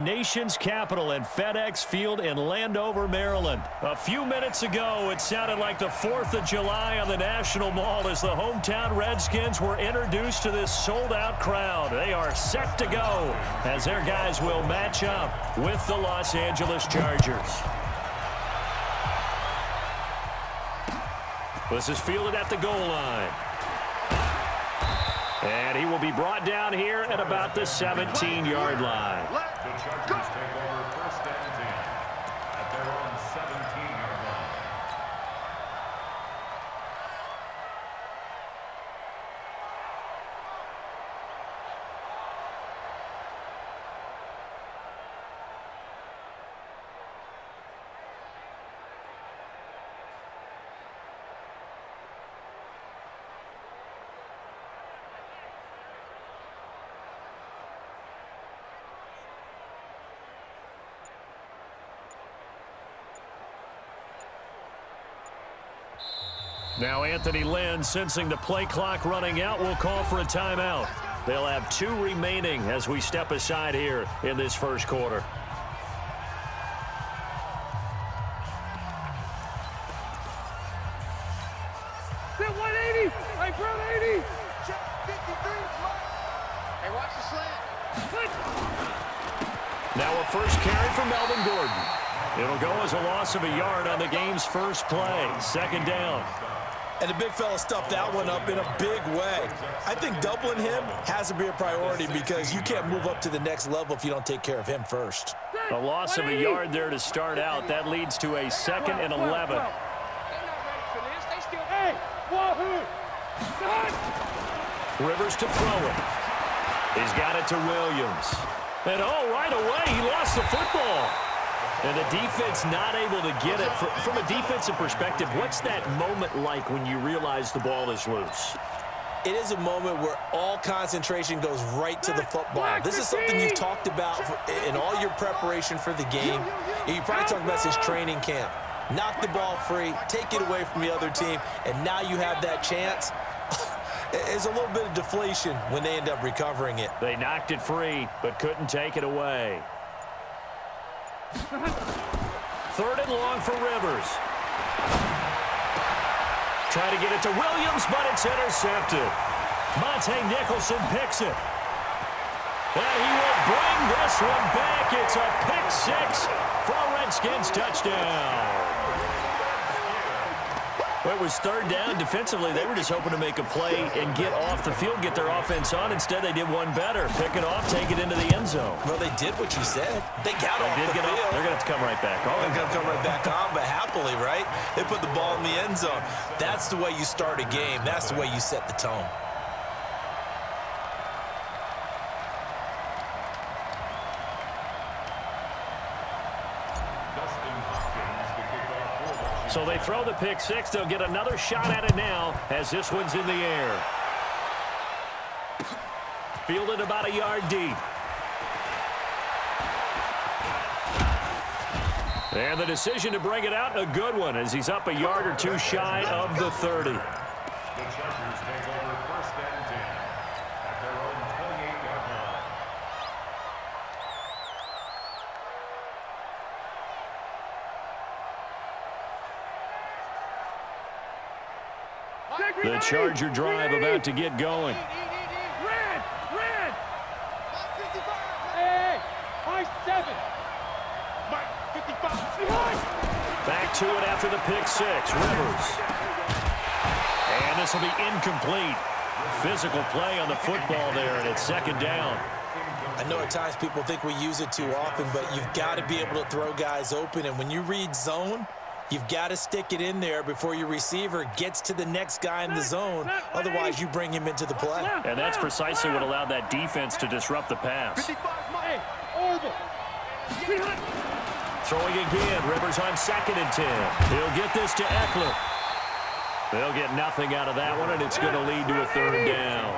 Nation's capital and FedEx Field in Landover, Maryland. A few minutes ago, it sounded like the 4th of July on the National Mall as the hometown Redskins were introduced to this sold-out crowd. They are set to go as their guys will match up with the Los Angeles Chargers. This is fielded at the goal line. And he will be brought down here at about the 17-yard line. The Chargers take over 1st and 10 at their own 17-yard line. Now Anthony Lynn, sensing the play clock running out, will call for a timeout. They'll have 2 remaining as we step aside here in this first quarter. Hit 180! Hey, bro, 80! Check 53. Hey, watch the slant. Now a first carry for Melvin Gordon. It'll go as a loss of a yard on the game's first play. 2nd down. And the big fella stuffed that one up in a big way. I think doubling him has to be a priority because you can't move up to the next level if you don't take care of him first. A loss of a yard there to start out. That leads to a 2nd and 11. Rivers to throw it. He's got it to Williams. And right away, he lost the football. And the defense not able to get it. From a defensive perspective, what's that moment like when you realize the ball is loose? It is a moment where all concentration goes right to the football. This is something you've talked about in all your preparation for the game. And you probably talked about this training camp. Knock the ball free, take it away from the other team, and now you have that chance. There's a little bit of deflation when they end up recovering it. They knocked it free, but couldn't take it away. 3rd and long for Rivers. Try to get it to Williams, but it's intercepted. Monte Nicholson picks it. And he will bring this one back. It's a pick 6 for a Redskins touchdown. Well, it was 3rd down. Defensively, they were just hoping to make a play and get off the field, get their offense on. Instead, they did one better. Pick it off, take it into the end zone. Well, they did what you said. They got off the field. They're going to have to come right back on. They're going to come right back on, but happily, right? They put the ball in the end zone. That's the way you start a game. That's the way you set the tone. So they throw the pick 6. They'll get another shot at it now as this one's in the air. Fielded about a yard deep. And the decision to bring it out, a good one, as he's up a yard or 2 shy of the 30. The Chargers take over 1st and 10 at their own 28-yard line. The Charger drive about to get going. Red! Hey, my 7. My 55. Back to it after the pick 6. Rivers. And this will be incomplete. Physical play on the football there, and it's 2nd down. I know at times people think we use it too often, but you've got to be able to throw guys open. And when you read zone, you've got to stick it in there before your receiver gets to the next guy in the zone. Otherwise, you bring him into the play. And that's precisely what allowed that defense to disrupt the pass. Throwing again. Rivers on 2nd and 10. He'll get this to Eckler. They'll get nothing out of that one, and it's going to lead to a 3rd down.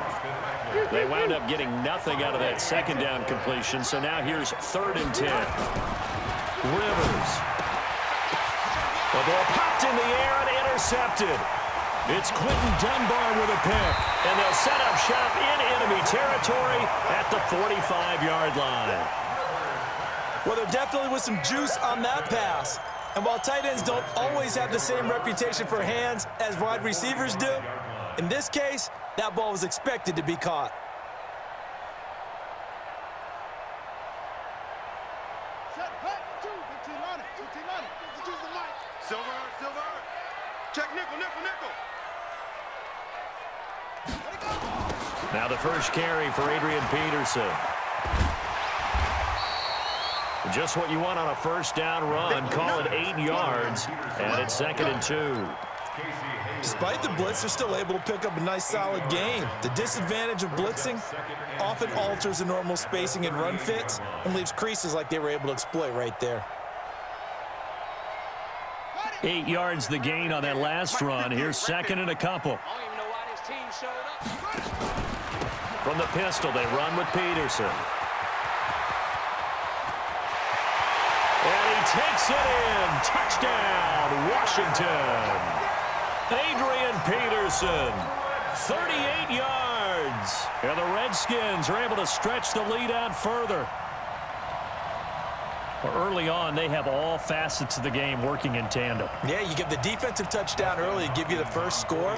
They wound up getting nothing out of that 2nd down completion, so now here's 3rd and 10. Rivers. The ball popped in the air and intercepted. It's Quentin Dunbar with a pick, and they'll set up shop in enemy territory at the 45-yard line. Well, there definitely was some juice on that pass. And while tight ends don't always have the same reputation for hands as wide receivers do, in this case, that ball was expected to be caught. Silver. Check nickel. Now the first carry for Adrian Peterson. Just what you want on a first down run. Call it 8 yards, and it's 2nd and 2. Despite the blitz, they're still able to pick up a nice, solid gain. The disadvantage of blitzing often alters the normal spacing and run fits and leaves creases like they were able to exploit right there. 8 yards the gain on that last run. Here's 2nd and a couple. From the pistol, they run with Peterson. And he takes it in. Touchdown, Washington. Adrian Peterson, 38 yards. And the Redskins are able to stretch the lead out further. Early on, they have all facets of the game working in tandem. Yeah, you give the defensive touchdown early to give you the first score,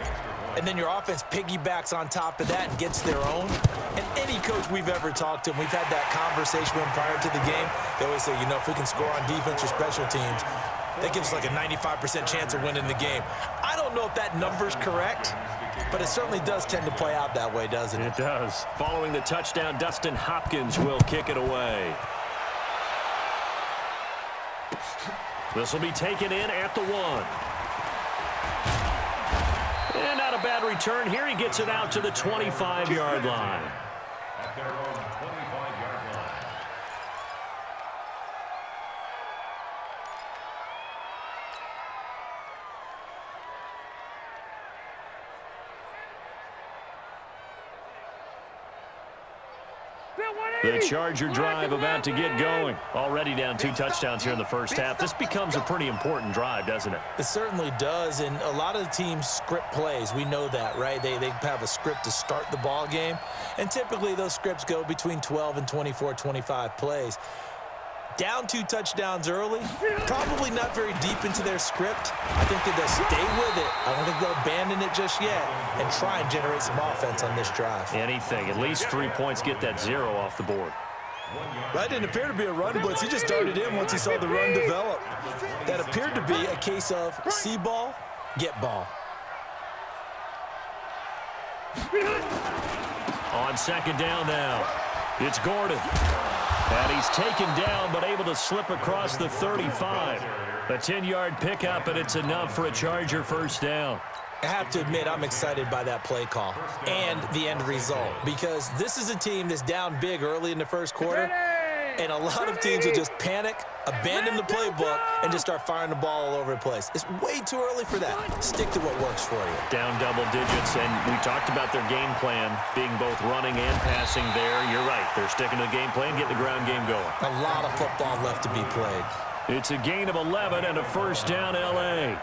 and then your offense piggybacks on top of that and gets their own. And any coach we've ever talked to, and we've had that conversation with them prior to the game, they always say, you know, if we can score on defense or special teams, that gives us like a 95% chance of winning the game. I don't know if that number's correct, but it certainly does tend to play out that way, doesn't it? It does. Following the touchdown, Dustin Hopkins will kick it away. This will be taken in at the 1. And not a bad return here. He gets it out to the 25-yard line. At their own 25-yard line. The Charger drive about to get going. Already down 2 touchdowns here in the first half. This becomes a pretty important drive, doesn't it? It certainly does, and a lot of the teams script plays. We know that, right? They have a script to start the ball game, and typically those scripts go between 12 and 24, 25 plays. Down 2 touchdowns early, probably not very deep into their script. I think that they'll stay with it. I don't think they'll abandon it just yet and try and generate some offense on this drive. Anything. At least 3 points, get that 0 off the board. That didn't appear to be a run blitz. He just darted in once he saw the run develop. That appeared to be a case of see ball, get ball. On 2nd down now, it's Gordon. And he's taken down, but able to slip across the 35. A 10-yard pickup, and it's enough for a Charger first down. I have to admit, I'm excited by that play call and the end result, because this is a team that's down big early in the first quarter, and a lot of teams will just panic, abandon the playbook, and just start firing the ball all over the place. It's way too early for that. Stick to what works for you. Down double digits, and we talked about their game plan being both running and passing there. You're right. They're sticking to the game plan, getting the ground game going. A lot of football left to be played. It's a gain of 11 and a first down, L.A.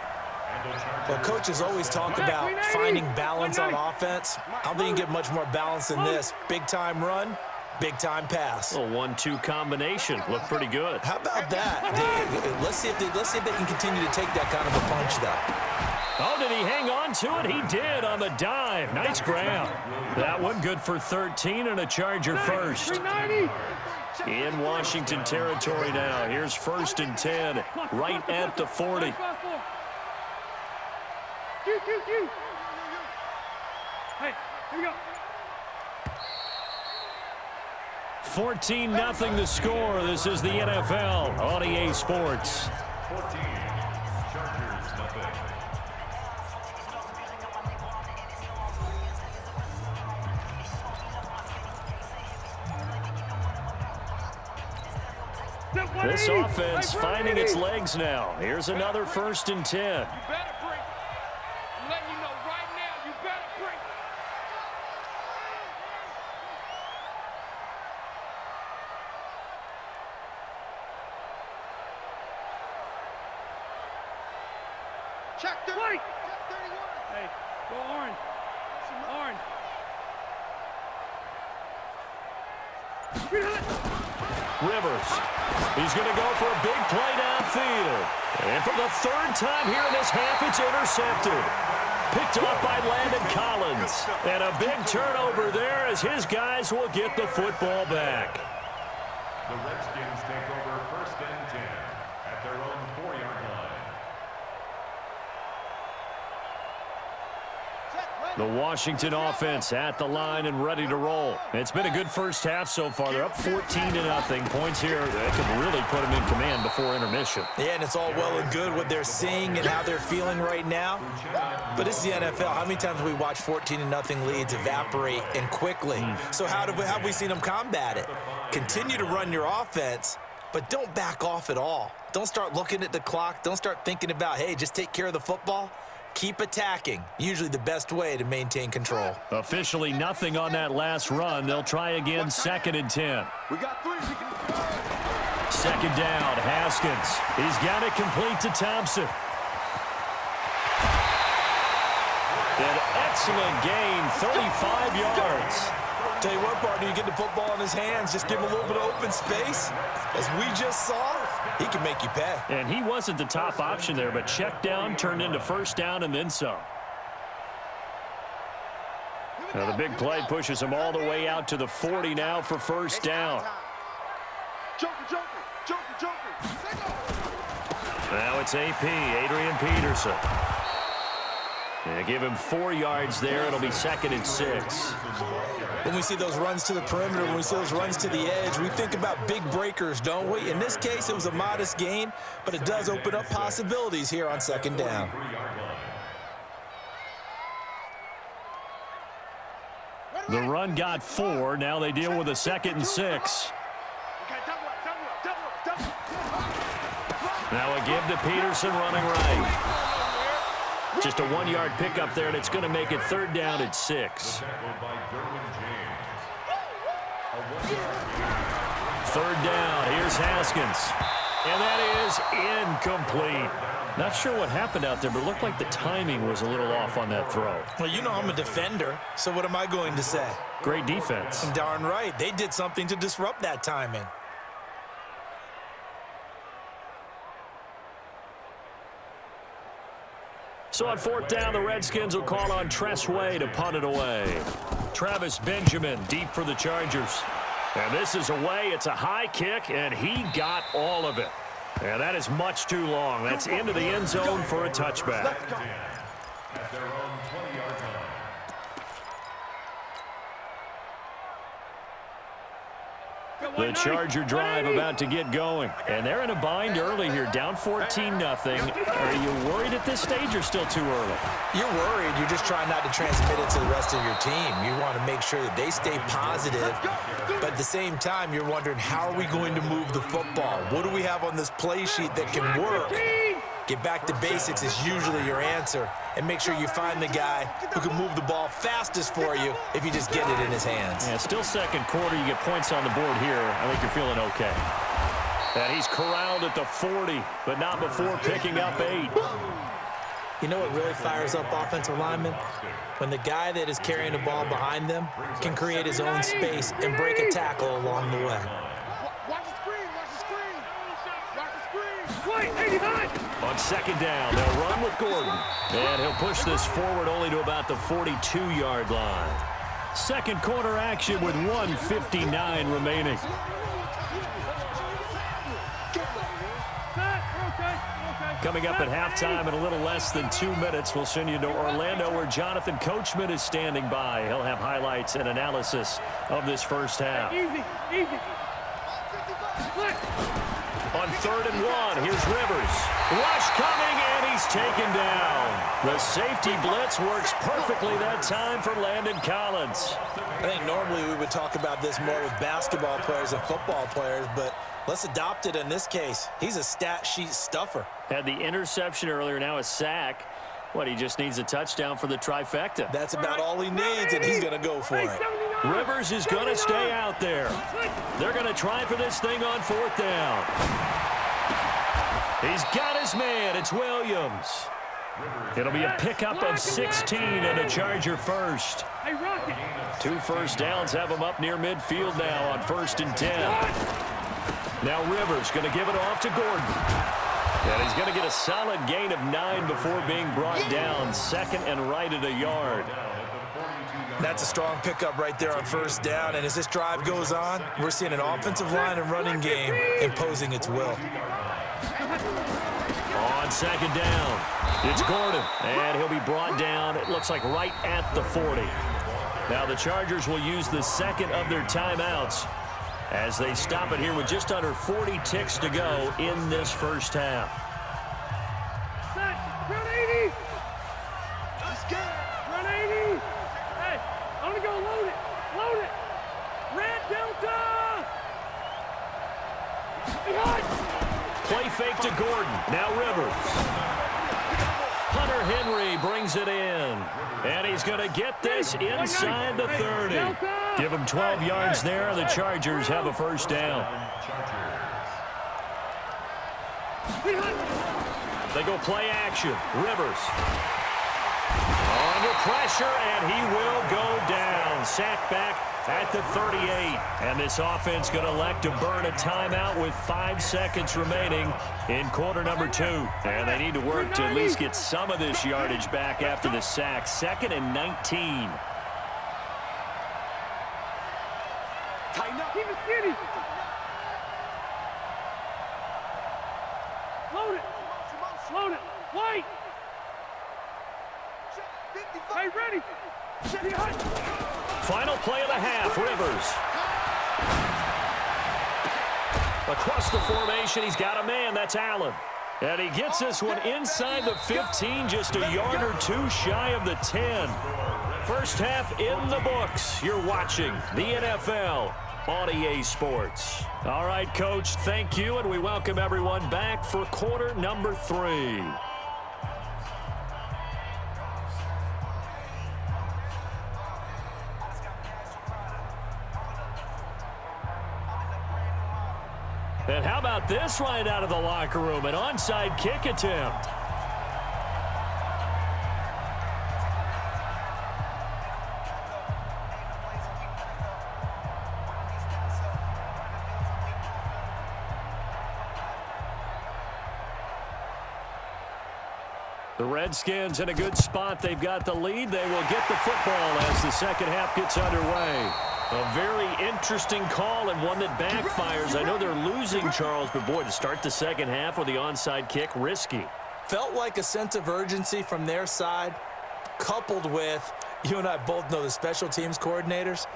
Well, coaches always talk about finding balance on offense. I don't think you can get much more balance than this. Big-time run, big-time pass. A 1-2 combination. Looked pretty good. How about that? Let's see if they can continue to take that kind of a punch, though. Oh, did he hang on to it? He did on the dive. Nice grab. That one good for 13 and a Charger first. In Washington territory now. Here's 1st and 10, right at the 40. Hey, here we go. 14-0 the score. This is the NFL on EA Sports. 14, Chargers nothing. This offense finding its legs now. Here's another 1st and 10. You better bring it. I'm letting you know right now, you better bring it. Check 31. Hey, go orange. Orange. Rivers. He's going to go for a big play downfield. And for the third time here in this half, it's intercepted. Picked off by Landon Collins. And a big turnover there as his guys will get the football back. The Redskins take over 1st and 10 at their own 4-yard line. The Washington offense at the line and ready to roll. It's been a good first half so far. They're up 14-0. Points here that could really put them in command before intermission. Yeah, and it's all well and good what they're seeing and how they're feeling right now. But this is the NFL. How many times have we watched 14-0 leads evaporate and quickly? So how have we seen them combat it? Continue to run your offense, but don't back off at all. Don't start looking at the clock. Don't start thinking about, hey, just take care of the football. Keep attacking. Usually the best way to maintain control. Officially nothing on that last run. They'll try again 2nd and 10. We got 3. 2nd down, Haskins. He's got it complete to Thompson. An excellent gain, 35 yards. Tell you what, partner, you get the football in his hands, just give him a little bit of open space. As we just saw, he can make you pay. And he wasn't the top option there, but check down turned into 1st down and then some. Now the big play pushes him all the way out to the 40 now for 1st down. Joker. Now it's AP, Adrian Peterson. And give him 4 yards there. It'll be 2nd and 6. When we see those runs to the perimeter, when we see those runs to the edge, we think about big breakers, don't we? In this case, it was a modest gain, but it does open up possibilities here on 2nd down. The run got 4. Now they deal with a 2nd and 6. Now a give to Peterson running right. Just a 1-yard pickup there, and it's going to make it 3rd down at 6. 3rd down, here's Haskins. And that is incomplete. Not sure what happened out there, but it looked like the timing was a little off on that throw. Well, you know I'm a defender, so what am I going to say? Great defense. Darn right. They did something to disrupt that timing. So on 4th down, the Redskins will call on Tress Way to punt it away. Travis Benjamin deep for the Chargers. And this is away. It's a high kick, and he got all of it. And that is much too long. That's into the end zone for a touchback. At their own 20-yard line. The Charger drive about to get going. And they're in a bind early here, down 14-0. Are you worried at this stage or still too early? You're worried. You're just trying not to transmit it to the rest of your team. You want to make sure that they stay positive. But at the same time, you're wondering, how are we going to move the football? What do we have on this play sheet that can work? Get back to basics is usually your answer. And make sure you find the guy who can move the ball fastest for you if you just get it in his hands. Yeah, still 2nd quarter. You get points on the board here. I think you're feeling okay. And he's corralled at the 40, but not before picking up 8. You know what really fires up offensive linemen? When the guy that is carrying the ball behind them can create his own space and break a tackle along the way. Watch the screen. Watch the screen. Wait, 89. On 2nd down, they'll run with Gordon. And he'll push this forward only to about the 42-yard line. 2nd quarter action with 1:59 remaining. Coming up at halftime in a little less than 2 minutes, we'll send you to Orlando where Jonathan Coachman is standing by. He'll have highlights and analysis of this first half. Easy. On 3rd and 1, here's Rivers. Rush coming, and he's taken down. The safety blitz works perfectly that time for Landon Collins. I think normally we would talk about this more with basketball players and football players, but let's adopt it in this case. He's a stat sheet stuffer. Had the interception earlier, now a sack. What, he just needs a touchdown for the trifecta. That's about all he needs, and he's going to go for it. Rivers is going to stay out there. They're going to try for this thing on 4th down. He's got his man. It's Williams. It'll be a pickup of 16 and a Charger first. 2 first downs have him up near midfield now on 1st and 10. Now Rivers going to give it off to Gordon. And he's going to get a solid gain of 9 before being brought down. Second and right at a yard. That's a strong pickup right there on first down. And as this drive goes on, we're seeing an offensive line and running game imposing its will. On second down, it's Gordon. And he'll be brought down, it looks like right at the 40. Now the Chargers will use the second of their timeouts as they stop it here with just under 40 ticks to go in this first half. Run 80. Let's get it. Run 80. Hey, I'm going to go load it. Load it. Red Delta. Behind. Play fake to Gordon. Now Rivers. Hunter Henry brings it in. And he's going to get this inside the 30. Give him 12 yards there, and the Chargers have a first down. They go play action. Rivers. Under pressure, and he will go down. Sacked back at the 38. And this offense going to elect to burn a timeout with 5 seconds remaining in quarter number 2. And they need to work to at least get some of this yardage back after the sack. 2nd and 19. Tighten up. Keep it skinny. Load it. Load it. White. Hey, ready. Final play of the half, Rivers. Across the formation, he's got a man. That's Allen. And he gets this one inside the 15, just a yard or 2 shy of the 10. First half in the books. You're watching the NFL on EA Sports. All right, Coach, thank you, and we welcome everyone back for quarter number 3. And how about this right out of the locker room? An onside kick attempt. The Redskins in a good spot. They've got the lead. They will get the football as the second half gets underway. A very interesting call and one that backfires. I know they're losing, Charles, but boy, to start the second half with the onside kick, risky. Felt like a sense of urgency from their side, coupled with, you and I both know the special teams coordinators,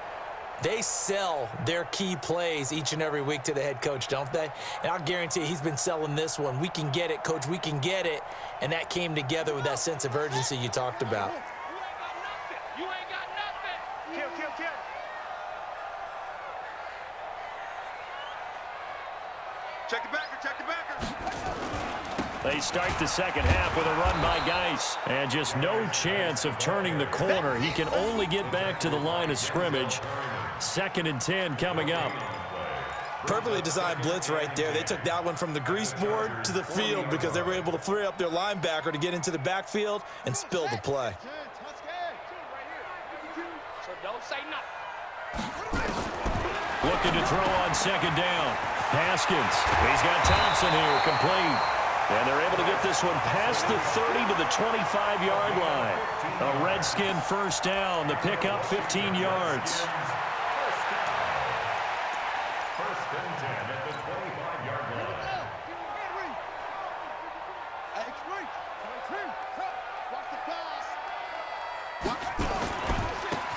they sell their key plays each and every week to the head coach, don't they? And I'll guarantee he's been selling this one. We can get it, coach, we can get it. And that came together with that sense of urgency you talked about. You ain't got nothing. Kill. Check the backer. They start the second half with a run by Geis. And just no chance of turning the corner. He can only get back to the line of scrimmage. 2nd and 10 coming up. Perfectly designed blitz right there. They took that one from the grease board to the field because they were able to free up their linebacker to get into the backfield and spill the play. So don't say nothing. Looking to throw on second down. Haskins. He's got Thompson here, complete. And they're able to get this one past the 30 to the 25-yard line. A Redskin first down. The pickup 15 yards. First and 10 at the 25-yard line.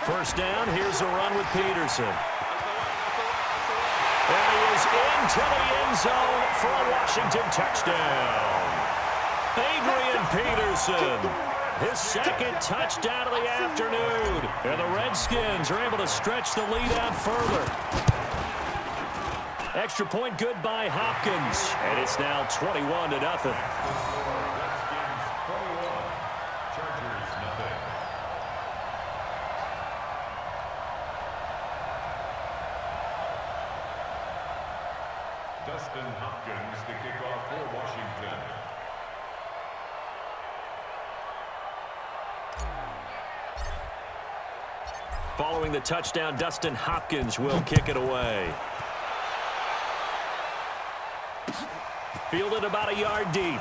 First down, here's a run with Peterson. And he is into the end zone for a Washington touchdown. Adrian Peterson, his second touchdown of the afternoon. And the Redskins are able to stretch the lead out further. Extra point good by Hopkins. And it's now 21-0. Dustin Hopkins to kick off for Washington. Following the touchdown, Dustin Hopkins will kick it away. Fielded about a yard deep.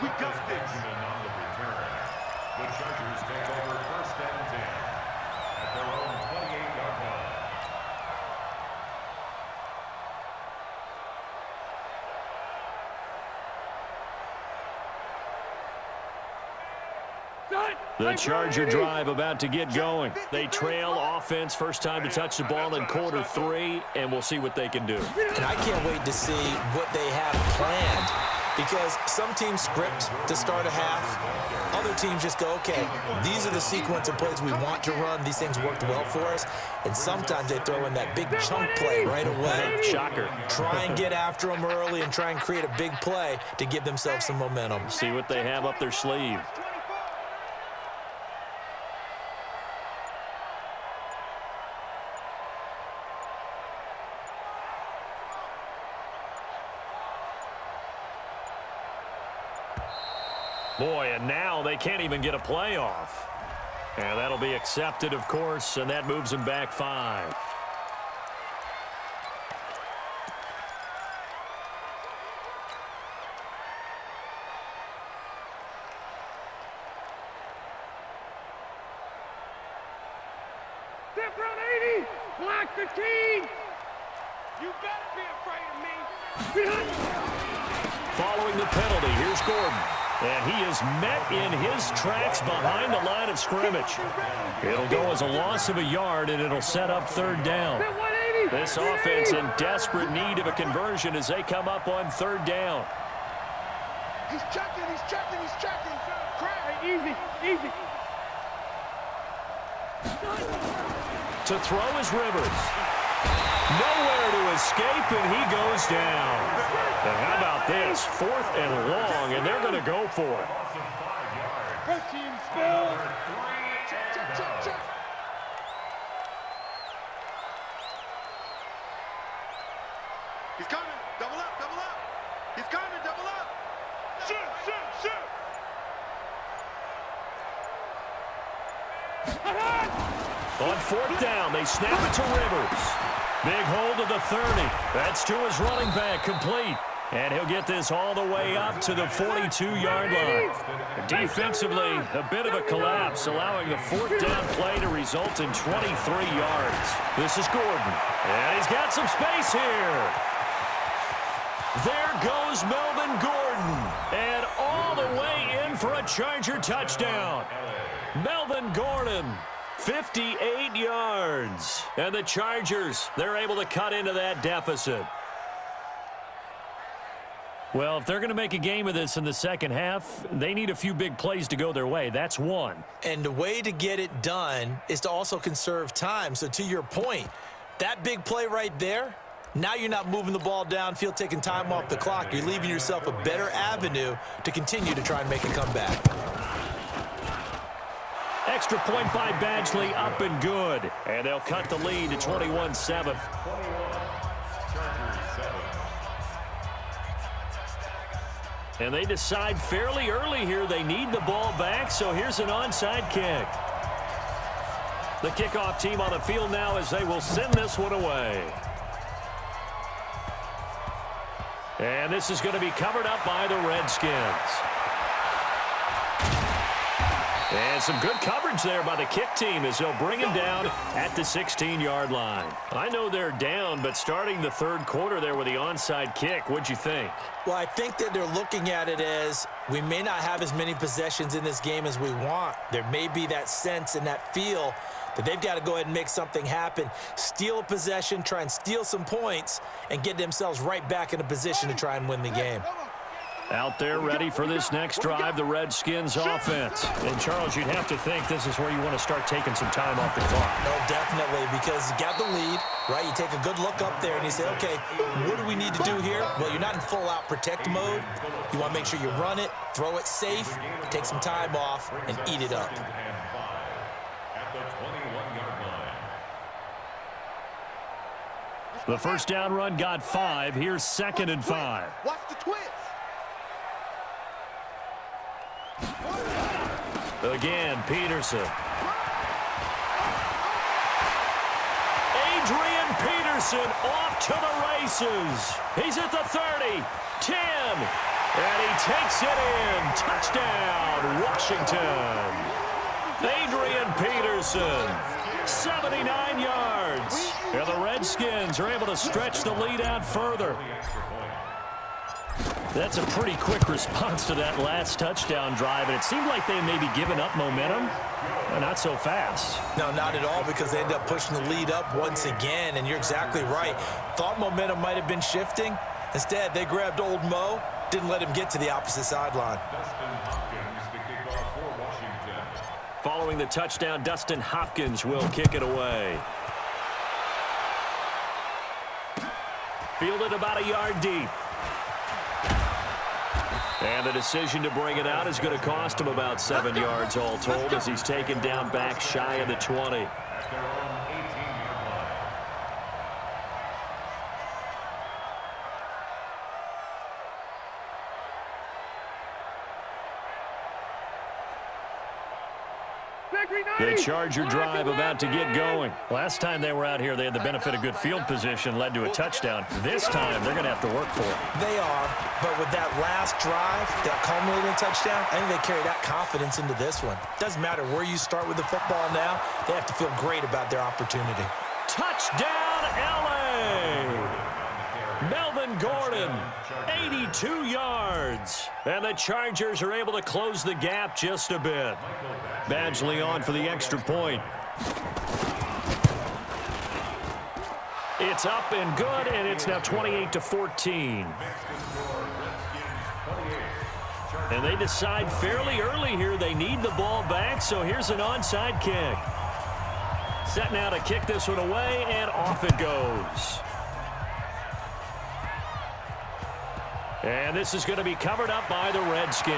We got this. On the return, the Chargers take over 1st and 10 at their own 28-yard line. The Charger drive about to get going. They trail offense, first time to touch the ball in quarter 3, and we'll see what they can do. And I can't wait to see what they have planned, because some teams script to start a half. Other teams just go, okay, these are the sequence of plays we want to run. These things worked well for us. And sometimes they throw in that big chunk play right away. Shocker. Try and get after them early and try and create a big play to give themselves some momentum. See what they have up their sleeve. Boy, and now they can't even get a playoff. And that'll be accepted, of course, and that moves them back 5. Step round 80. Block 15. You better be afraid of me. Following the penalty, here's Gordon. And he is met in his tracks behind the line of scrimmage. It'll go as a loss of a yard, and it'll set up 3rd down. This offense in desperate need of a conversion as they come up on 3rd down. He's checking, he's checking, he's checking. Craig, easy, easy. To throw is Rivers. Nowhere to escape, and he goes down. And how about this? 4th and long, and they're going to go for it. Team spill. Check, check, check, check. He's coming. Double up, double up. He's coming, double up. Shoot, shoot, shoot. On 4th down, they snap it to Rivers. Big hold of the 30. That's to his running back, complete. And he'll get this all the way up to the 42-yard line. Defensively, a bit of a collapse, allowing the 4th down play to result in 23 yards. This is Gordon. And he's got some space here. There goes Melvin Gordon. And all the way in for a Charger touchdown. Melvin Gordon. 58 yards. And the Chargers, they're able to cut into that deficit. Well, if they're going to make a game of this in the second half, they need a few big plays to go their way. That's one. And the way to get it done is to also conserve time. So to your point, that big play right there, now you're not moving the ball downfield, taking time off the clock. You're leaving yourself a better avenue to continue to try and make a comeback. Extra point by Badgley, up and good. And they'll cut the lead to 21-7. And they decide fairly early here they need the ball back, so here's an onside kick. The kickoff team on the field now as they will send this one away. And this is going to be covered up by the Redskins. And some good coverage there by the kick team as they'll bring him down at the 16-yard line. I know they're down, but starting the 3rd quarter there with the onside kick, what'd you think? Well, I think that they're looking at it as we may not have as many possessions in this game as we want. There may be that sense and that feel that they've got to go ahead and make something happen, steal a possession, try and steal some points, and get themselves right back in a position to try and win the game. Out there ready for this next drive, the Redskins offense. And, Charles, you'd have to think this is where you want to start taking some time off the clock. No, definitely, because you got the lead, right? You take a good look up there and you say, okay, what do we need to do here? Well, you're not in full-out protect mode. You want to make sure you run it, throw it safe, take some time off, and eat it up. At the 21-yard line. The first down run got 5. Here's 2nd and 5. Watch the twist. Again, Peterson. Peterson off to the races. He's at the 30, 10, and he takes it in. Touchdown, Washington. Adrian Peterson, 79 yards. And the Redskins are able to stretch the lead out further. That's a pretty quick response to that last touchdown drive, and it seemed like they may be giving up momentum. Not so fast. No, not at all, because they end up pushing the lead up once again, and you're exactly right. Thought momentum might have been shifting. Instead, they grabbed old Mo, didn't let him get to the opposite sideline. Following the touchdown, Dustin Hopkins will kick it away. Fielded about a yard deep. And the decision to bring it out is going to cost him about 7 yards all told as he's taken down back shy of the 20. The Charger drive about to get going. Last time they were out here, they had the benefit of good field position, led to a touchdown. This time, they're going to have to work for it. They are, but with that last drive, that culminating touchdown, I think they carry that confidence into this one. Doesn't matter where you start with the football now, they have to feel great about their opportunity. Touchdown, L.A.! Melvin Gordon, 82 yards. And the Chargers are able to close the gap just a bit. Badgley on for the extra point. It's up and good, and it's now 28-14. And they decide fairly early here they need the ball back, so here's an onside kick. Set now to kick this one away, and off it goes. And this is going to be covered up by the Redskins.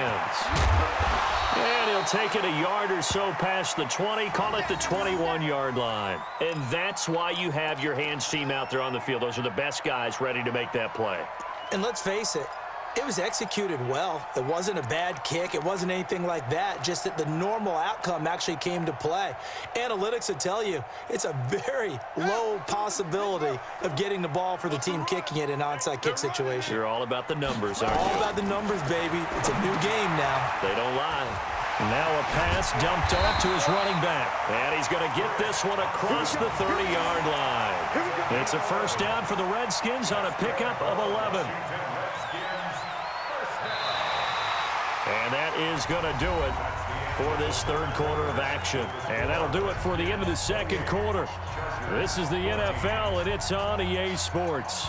And he'll take it a yard or so past the 20, call it the 21-yard line. And that's why you have your hands team out there on the field. Those are the best guys ready to make that play. And let's face it, it was executed well. It wasn't a bad kick. It wasn't anything like that, just that the normal outcome actually came to play. Analytics will tell you it's a very low possibility of getting the ball for the team kicking it in an onside kick situation. You're all about the numbers, aren't you? All about the numbers, baby. It's a new game now. They don't lie. Now a pass dumped off to his running back. And he's going to get this one across the 30-yard line. It's a first down for the Redskins on a pickup of 11. And that is going to do it for this third quarter of action. And that'll do it for the end of the second quarter. This is the NFL, and it's on EA Sports.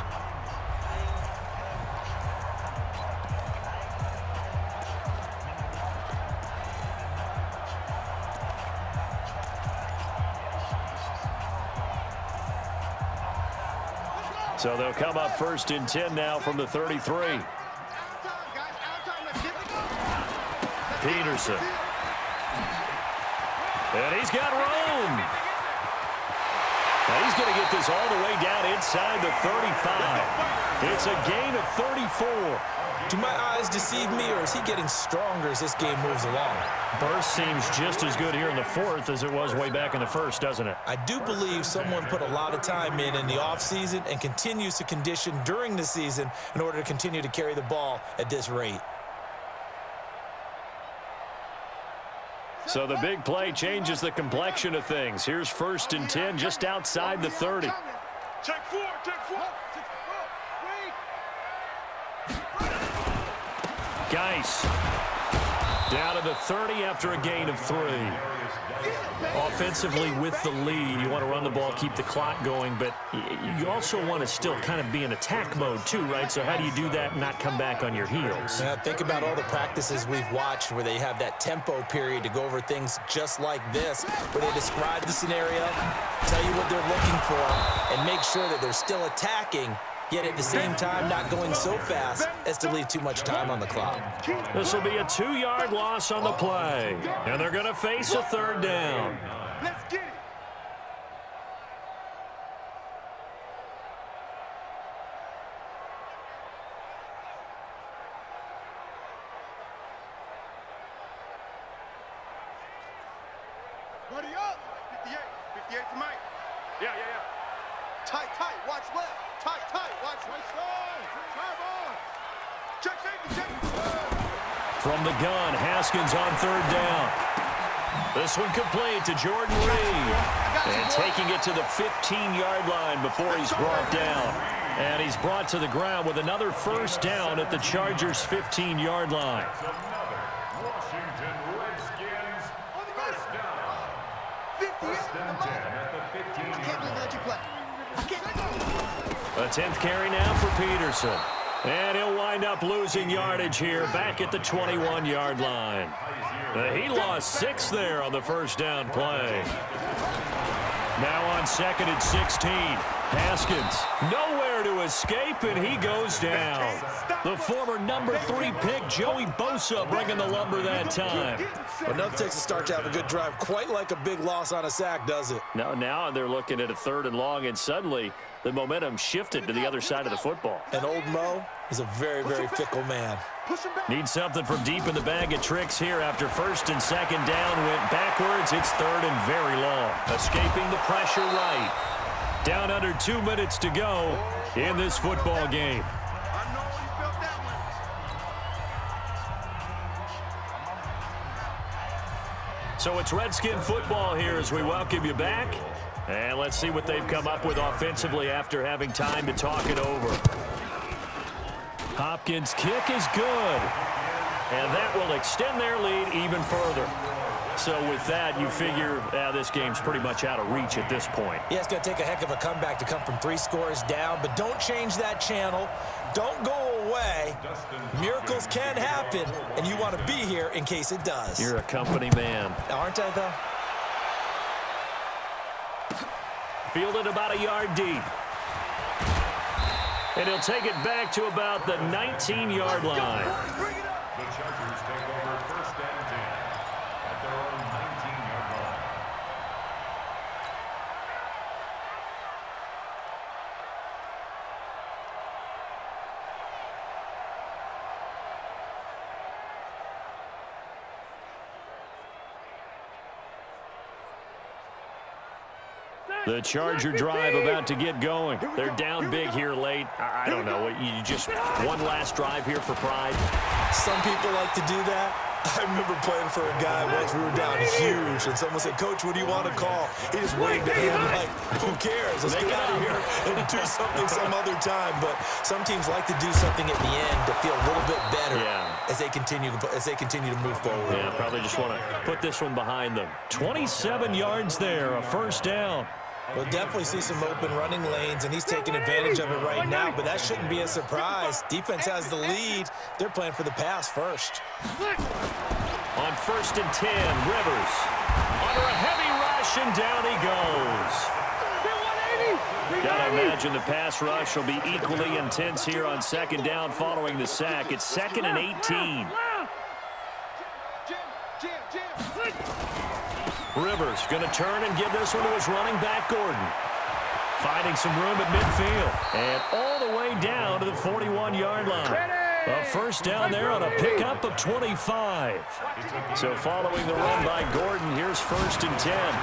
So they'll come up first and 10 now from the 33. Peterson. And he's got room. Now he's going to get this all the way down inside the 35. It's a gain of 34. Do my eyes deceive me, or is he getting stronger as this game moves along? Burst seems just as good here in the fourth as it was way back in the first, doesn't it? I do believe someone put a lot of time in the offseason and continues to condition during the season in order to continue to carry the ball at this rate. So the big play changes the complexion of things. Here's first and 10 just outside the 30. Check four, check four. Geis down to the 30 after a gain of 3. Offensively with the lead, you want to run the ball, keep the clock going, but you also want to still kind of be in attack mode too, right? So how do you do that and not come back on your heels? Yeah, think about all the practices we've watched where they have that tempo period to go over things just like this, where they describe the scenario, tell you what they're looking for, and make sure that they're still attacking, yet at the same time not going so fast as to leave too much time on the clock. This will be a 2-yard loss on the play, and they're going to face a third down. Let's get it. Buddy up. 58. 58 for Mike. Yeah. Tight, tight, watch left. Tight, tight, watch right side. Time on. Check safety, check. From the gun, Haskins on third down. This one complete to Jordan Reed. And taking it to the 15-yard line before he's brought down. And he's brought to the ground with another first down at the Chargers' 15-yard line. Washington Redskins, first down. First and 10 at the 15. I can't believe that you play. I can't. A 10th carry now for Peterson. And he'll wind up losing yardage here back at the 21-yard line. He lost 6 there on the first down play. Now on 2nd and 16. Haskins nowhere to escape, and he goes down. The former number 3 pick, Joey Bosa, bringing the lumber that time. But nothing takes a start to have a good drive, quite like a big loss on a sack, does it? Now they're looking at a 3rd and long, and suddenly the momentum shifted to the other side of the football. And old Mo is a very, very fickle man. Need something from deep in the bag of tricks here after 1st and 2nd down. Went backwards. It's 3rd and very long. Escaping the pressure right. Down under 2 minutes to go in this football game. So it's Redskin football here as we welcome you back. And let's see what they've come up with offensively after having time to talk it over. Hopkins' kick is good. And that will extend their lead even further. So with that, you figure this game's pretty much out of reach at this point. Yeah, it's going to take a heck of a comeback to come from 3 scores down, but don't change that channel. Don't go away. Miracles can happen, and you want to be here in case it does. You're a company man. Aren't I, though? Fielded about a yard deep. And he'll take it back to about the 19-yard line. The Chargers take over 1st and 10 at their own 19-yard line. The Charger drive about to get going. They're down big here late. I don't know. You just one last drive here for pride. Some people like to do that. I remember playing for a guy once. We were down huge, and someone said, "Coach, what do you want to call?" He just waved a hand like, "Who cares? Let's get out of here and do something some other time." But some teams like to do something at the end to feel a little bit better as they continue to move forward. Yeah, probably just want to put this one behind them. 27 yards there, a first down. We'll definitely see some open running lanes, and he's taking advantage of it right now, but that shouldn't be a surprise. Defense has the lead. They're playing for the pass first. On 1st and 10, Rivers under a heavy rush, and down he goes. Gotta imagine the pass rush will be equally intense here on 2nd down following the sack. It's 2nd and 18. Rivers going to turn and give this one to his running back, Gordon. Finding some room at midfield. And all the way down to the 41-yard line. A first down there on a pickup of 25. So following the run by Gordon, here's 1st and 10.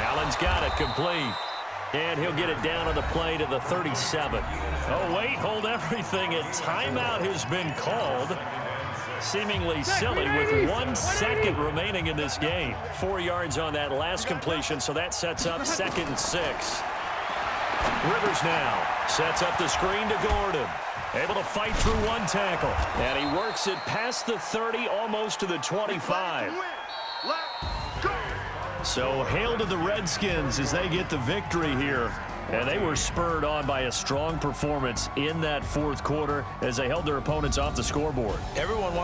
Allen's got it complete. And he'll get it down on the play to the 37. Oh, wait, hold everything. A timeout has been called. Seemingly silly with 1 second remaining in this game. 4 yards on that last completion, so that sets up 2nd and 6. Rivers now sets up the screen to Gordon. Able to fight through 1 tackle. And he works it past the 30, almost to the 25. So hail to the Redskins as they get the victory here. And they were spurred on by a strong performance in that 4th quarter as they held their opponents off the scoreboard. Everyone